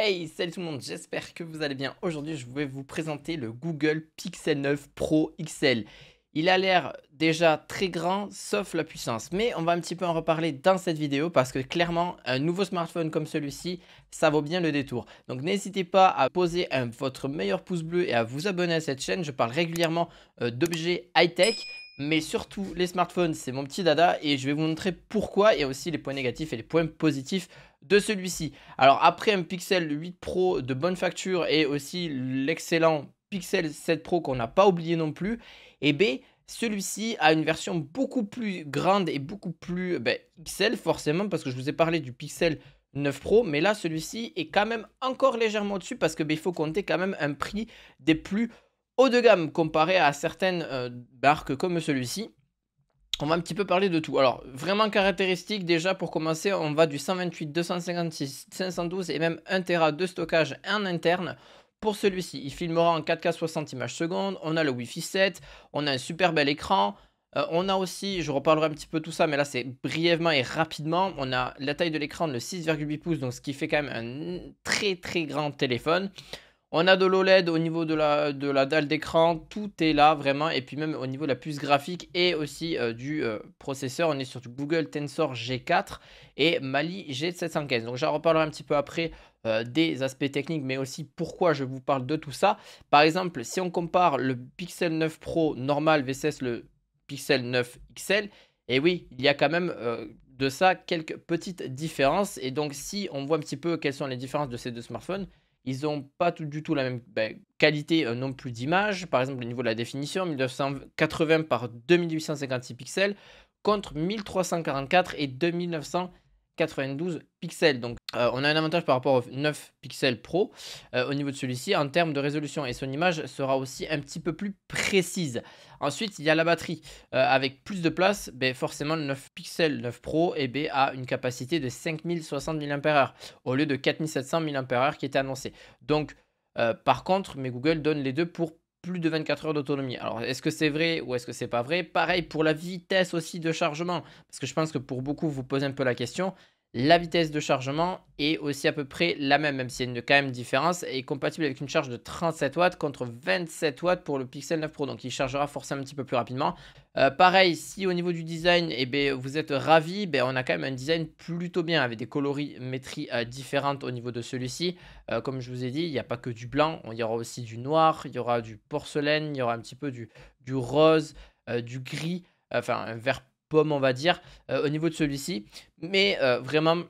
Hey, salut tout le monde, j'espère que vous allez bien. Aujourd'hui, je vais vous présenter le Google Pixel 9 Pro XL. Il a l'air déjà très grand, sauf la puissance. Mais on va un petit peu en reparler dans cette vidéo parce que clairement, un nouveau smartphone comme celui-ci, ça vaut bien le détour. Donc n'hésitez pas à poser votre meilleur pouce bleu et à vous abonner à cette chaîne. Je parle régulièrement d'objets high-tech. Mais surtout, les smartphones, c'est mon petit dada et je vais vous montrer pourquoi et aussi les points négatifs et les points positifs de celui-ci. Alors après un Pixel 8 Pro de bonne facture et aussi l'excellent Pixel 7 Pro qu'on n'a pas oublié non plus, et bien celui-ci a une version beaucoup plus grande et beaucoup plus XL forcément parce que je vous ai parlé du Pixel 9 Pro, mais là celui-ci est quand même encore légèrement au-dessus parce que il faut compter quand même un prix des plus haut de gamme comparé à certaines marques comme celui-ci. On va un petit peu parler de tout. Alors, vraiment caractéristiques, déjà pour commencer, on va du 128, 256, 512 et même 1 Tera de stockage en interne. Pour celui-ci, il filmera en 4K 60 images secondes. On a le Wi-Fi 7, on a un super bel écran. On a aussi, je reparlerai un petit peu tout ça, mais là c'est brièvement et rapidement. On a la taille de l'écran de 6,8 pouces, donc ce qui fait quand même un très très grand téléphone. On a de l'OLED au niveau de la dalle d'écran, tout est là vraiment. Et puis même au niveau de la puce graphique et aussi du processeur, on est sur du Google Tensor G4 et Mali G715. Donc j'en reparlerai un petit peu après des aspects techniques, mais aussi pourquoi je vous parle de tout ça. Par exemple, si on compare le Pixel 9 Pro normal versus le Pixel 9 XL, et oui, il y a quand même de ça quelques petites différences. Et donc si on voit un petit peu quelles sont les différences de ces deux smartphones, ils n'ont pas du tout la même qualité non plus d'image. Par exemple, au niveau de la définition, 1980 par 2856 pixels contre 1344 et 2992 pixels. Donc, on a un avantage par rapport au 9 pixels Pro au niveau de celui-ci en termes de résolution. Et son image sera aussi un petit peu plus précise. Ensuite, il y a la batterie. Avec plus de place, forcément, le 9 Pixel 9 Pro a une capacité de 5060 mAh au lieu de 4700 mAh qui était annoncé. Donc, par contre, mais Google donne les deux pour plus de 24 heures d'autonomie. Alors, est-ce que c'est vrai ou est-ce que c'est pas vrai? Pareil pour la vitesse aussi de chargement, parce que je pense que pour beaucoup, vous posez un peu la question. La vitesse de chargement est aussi à peu près la même, même s'il y a quand même différence, est compatible avec une charge de 37 watts contre 27 watts pour le Pixel 9 Pro, donc il chargera forcément un petit peu plus rapidement. Pareil, si au niveau du design, vous êtes ravi, on a quand même un design plutôt bien, avec des colorimétries différentes au niveau de celui-ci. Comme je vous ai dit, il n'y a pas que du blanc, il y aura aussi du noir, il y aura du porcelaine, il y aura un petit peu du rose, du gris, enfin un vert pomme on va dire, au niveau de celui-ci. Mais vraiment,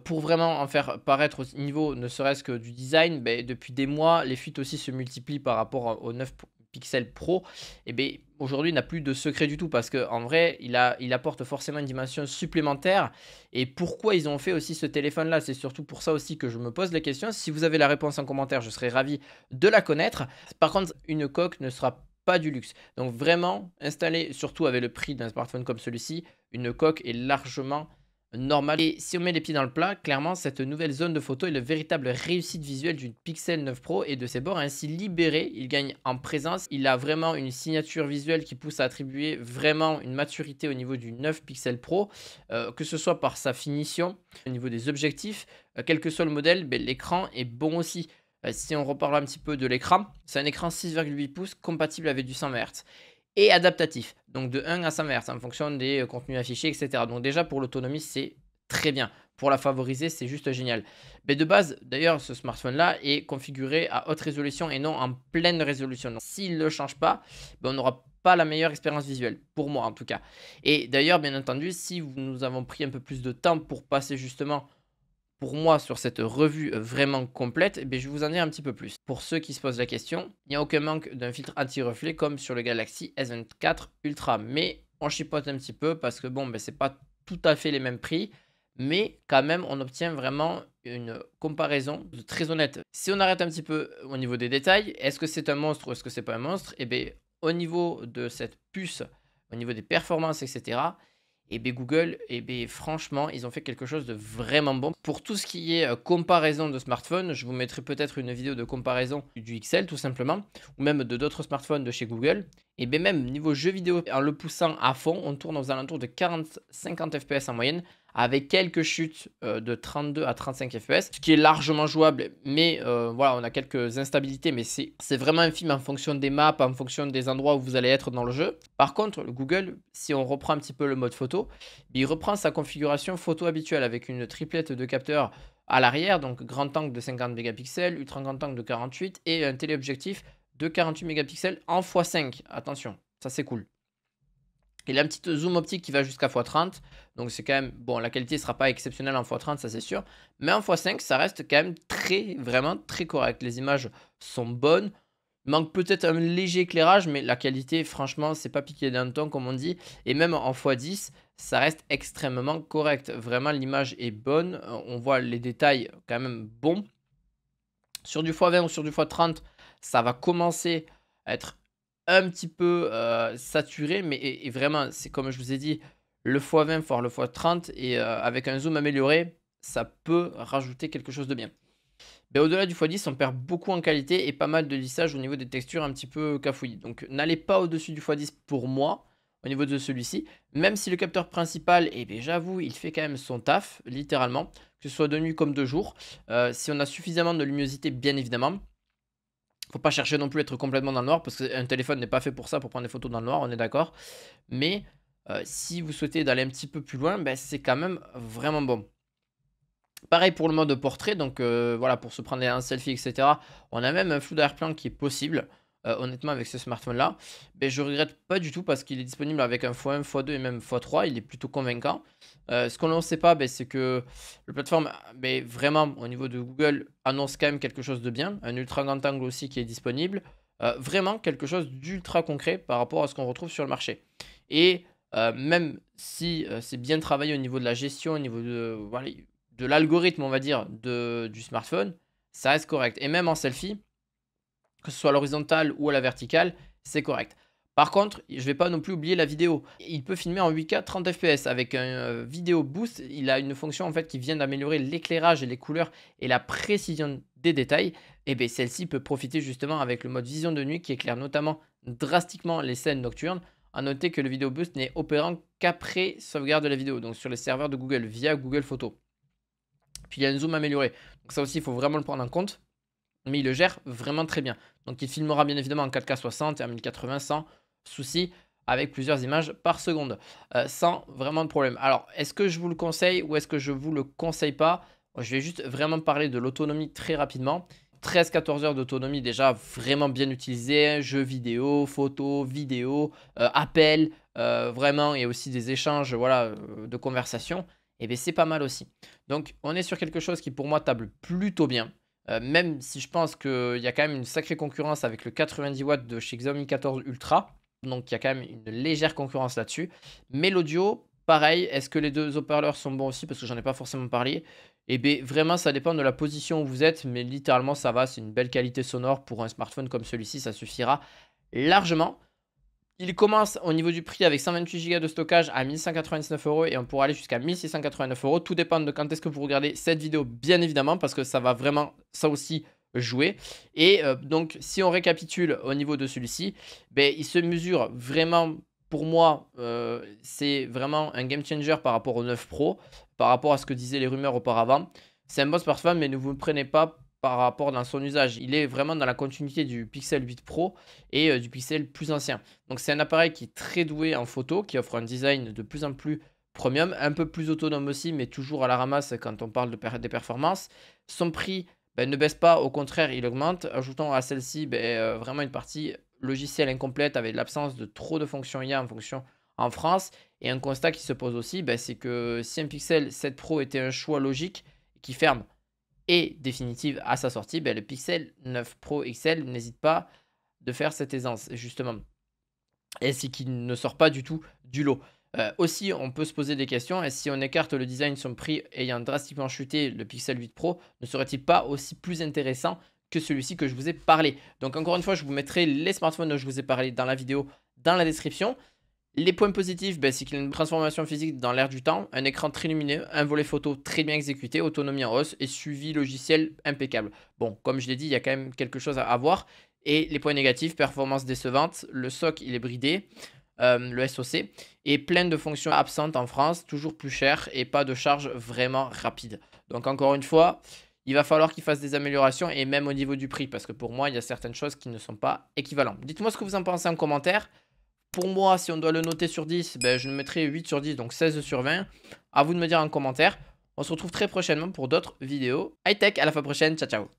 pour vraiment en faire paraître au niveau ne serait-ce que du design, depuis des mois, les fuites aussi se multiplient par rapport au 9 Pixel Pro. Et aujourd'hui, il n'a plus de secret du tout parce qu'en vrai, il apporte forcément une dimension supplémentaire. Et pourquoi ils ont fait aussi ce téléphone-là? C'est surtout pour ça aussi que je me pose les questions. Si vous avez la réponse en commentaire, je serais ravi de la connaître. Par contre, une coque ne sera pas du luxe. Donc vraiment, installer, surtout avec le prix d'un smartphone comme celui-ci, une coque est largement normale. Et si on met les pieds dans le plat, clairement, cette nouvelle zone de photo est le véritable réussite visuelle du Pixel 9 Pro et de ses bords ainsi libérés. Il gagne en présence. Il a vraiment une signature visuelle qui pousse à attribuer vraiment une maturité au niveau du 9 Pixel Pro, que ce soit par sa finition, au niveau des objectifs, quel que soit le modèle, l'écran est bon aussi. Si on reparle un petit peu de l'écran, c'est un écran 6,8 pouces compatible avec du 120 Hz et adaptatif, donc de 1 à 120 Hz en fonction des contenus affichés, etc. Donc déjà pour l'autonomie, c'est très bien. Pour la favoriser, c'est juste génial. Mais de base, d'ailleurs, ce smartphone-là est configuré à haute résolution et non en pleine résolution. Donc s'il ne le change pas, on n'aura pas la meilleure expérience visuelle, pour moi en tout cas. Et d'ailleurs, bien entendu, si nous avons pris un peu plus de temps pour passer justement pour moi, sur cette revue vraiment complète, je vais vous en dire un petit peu plus. Pour ceux qui se posent la question, il n'y a aucun manque d'un filtre anti-reflet comme sur le Galaxy S24 Ultra. Mais on chipote un petit peu parce que bon, c'est pas tout à fait les mêmes prix. Mais quand même, on obtient vraiment une comparaison très honnête. Si on arrête un petit peu au niveau des détails, est-ce que c'est un monstre ou est-ce que c'est pas un monstre? Au niveau de cette puce, au niveau des performances, etc., Google, franchement, ils ont fait quelque chose de vraiment bon. Pour tout ce qui est comparaison de smartphones, je vous mettrai peut-être une vidéo de comparaison du XL tout simplement, ou même de d'autres smartphones de chez Google. Et bien même niveau jeu vidéo, en le poussant à fond, on tourne aux alentours de 40-50 FPS en moyenne, avec quelques chutes de 32 à 35 FPS, ce qui est largement jouable. Mais voilà, on a quelques instabilités, mais c'est vraiment infime en fonction des maps, en fonction des endroits où vous allez être dans le jeu. Par contre, le Google, si on reprend un petit peu le mode photo, il reprend sa configuration photo habituelle avec une triplette de capteurs à l'arrière, donc grand angle de 50 mégapixels, ultra grand angle de 48 et un téléobjectif de 48 mégapixels en x5. Attention, ça c'est cool. Il a un petit zoom optique qui va jusqu'à x30. Donc c'est quand même, bon, la qualité ne sera pas exceptionnelle en x30, ça c'est sûr. Mais en x5, ça reste quand même vraiment très correct. Les images sont bonnes. Il manque peut-être un léger éclairage, mais la qualité, franchement, c'est pas piqué d'un ton comme on dit. Et même en x10, ça reste extrêmement correct. Vraiment, l'image est bonne. On voit les détails quand même bons. Sur du x20 ou sur du x30, ça va commencer à être un petit peu saturé, mais et vraiment, c'est comme je vous ai dit, le x20, voire le x30, et avec un zoom amélioré, ça peut rajouter quelque chose de bien. Mais au-delà du x10, on perd beaucoup en qualité et pas mal de lissage au niveau des textures un petit peu cafouillis. Donc n'allez pas au-dessus du x10 pour moi, au niveau de celui-ci. Même si le capteur principal, eh bien, j'avoue, il fait quand même son taf, littéralement, que ce soit de nuit comme de jour. Si on a suffisamment de luminosité, bien évidemment. Faut pas chercher non plus à être complètement dans le noir parce qu'un téléphone n'est pas fait pour ça, pour prendre des photos dans le noir, on est d'accord. Mais si vous souhaitez d'aller un petit peu plus loin, ben, c'est quand même vraiment bon. Pareil pour le mode portrait, donc voilà, pour se prendre un selfie, etc. On a même un flou d'arrière-plan qui est possible, honnêtement, avec ce smartphone-là. Mais je regrette pas du tout parce qu'il est disponible avec un x1, x2 et même x3. Il est plutôt convaincant. Ce qu'on ne sait pas, ben, c'est que la plateforme, ben, vraiment, au niveau de Google, annonce quand même quelque chose de bien. Un ultra grand angle aussi qui est disponible. Vraiment quelque chose d'ultra concret par rapport à ce qu'on retrouve sur le marché. Et même si c'est bien travaillé au niveau de la gestion, au niveau voilà, de l'algorithme, on va dire, du smartphone, ça reste correct. Et même en selfie, que ce soit à l'horizontale ou à la verticale, c'est correct. Par contre, je ne vais pas non plus oublier la vidéo. Il peut filmer en 8K 30 fps avec un vidéo boost. Il a une fonction en fait qui vient d'améliorer l'éclairage et les couleurs et la précision des détails. Et bien celle-ci peut profiter justement avec le mode vision de nuit qui éclaire notamment drastiquement les scènes nocturnes. A noter que le vidéo boost n'est opérant qu'après sauvegarde de la vidéo, donc sur les serveurs de Google via Google Photos. Puis il y a un zoom amélioré. Donc ça aussi, il faut vraiment le prendre en compte. Mais il le gère vraiment très bien. Donc il filmera bien évidemment en 4K 60 et en 1080 sans souci, avec plusieurs images par seconde. Sans vraiment de problème. Alors, est-ce que je vous le conseille ou est-ce que je ne vous le conseille pas? Je vais juste vraiment parler de l'autonomie très rapidement. 13-14 heures d'autonomie déjà vraiment bien utilisée. Jeux vidéo, photos, vidéos, appels, vraiment, et aussi des échanges voilà, de conversation. Et bien c'est pas mal aussi. Donc on est sur quelque chose qui pour moi table plutôt bien. Même si je pense qu'il y a quand même une sacrée concurrence avec le 90 watts de chez Xiaomi 14 Ultra. Donc il y a quand même une légère concurrence là-dessus. Mais l'audio, pareil, est-ce que les deux haut-parleurs sont bons aussi? Parce que j'en ai pas forcément parlé. Et bien vraiment ça dépend de la position où vous êtes. Mais littéralement ça va, c'est une belle qualité sonore pour un smartphone comme celui-ci, ça suffira largement. Il commence au niveau du prix avec 128 Go de stockage à 1199 € et on pourra aller jusqu'à 1689 €. Tout dépend de quand est-ce que vous regardez cette vidéo, bien évidemment, parce que ça va vraiment, ça aussi, jouer. Et donc, si on récapitule au niveau de celui-ci, ben, il se mesure vraiment, pour moi, c'est vraiment un game changer par rapport au 9 Pro, par rapport à ce que disaient les rumeurs auparavant. C'est un bon smartphone, mais ne vous prenez pas par rapport dans son usage. Il est vraiment dans la continuité du Pixel 8 Pro et du Pixel plus ancien. Donc c'est un appareil qui est très doué en photo, qui offre un design de plus en plus premium, un peu plus autonome aussi, mais toujours à la ramasse quand on parle des performances. Son prix ne baisse pas, au contraire, il augmente. Ajoutons à celle-ci vraiment une partie logicielle incomplète avec l'absence de trop de fonctions IA en France. Et un constat qui se pose aussi, c'est que si un Pixel 7 Pro était un choix logique qui ferme et définitive à sa sortie, le Pixel 9 Pro XL n'hésite pas de faire cette aisance, justement. Et c'est qu'il ne sort pas du tout du lot. Aussi, on peut se poser des questions. Et si on écarte le design, son prix ayant drastiquement chuté, le Pixel 8 Pro ne serait-il pas aussi plus intéressant que celui-ci que je vous ai parlé? Donc encore une fois, je vous mettrai les smartphones dont je vous ai parlé dans la vidéo, dans la description. Les points positifs, c'est qu'il y a une transformation physique dans l'air du temps, un écran très lumineux, un volet photo très bien exécuté, autonomie en hausse et suivi logiciel impeccable. Bon, comme je l'ai dit, il y a quand même quelque chose à voir. Et les points négatifs, performance décevante, le SOC il est bridé, le SOC, et plein de fonctions absentes en France, toujours plus cher et pas de charge vraiment rapide. Donc encore une fois, il va falloir qu'ils fassent des améliorations et même au niveau du prix, parce que pour moi, il y a certaines choses qui ne sont pas équivalentes. Dites-moi ce que vous en pensez en commentaire. Pour moi, si on doit le noter sur 10, ben, je le mettrai 8 sur 10, donc 16 sur 20. À vous de me dire en commentaire. On se retrouve très prochainement pour d'autres vidéos high-tech. À la fois prochaine. Ciao, ciao.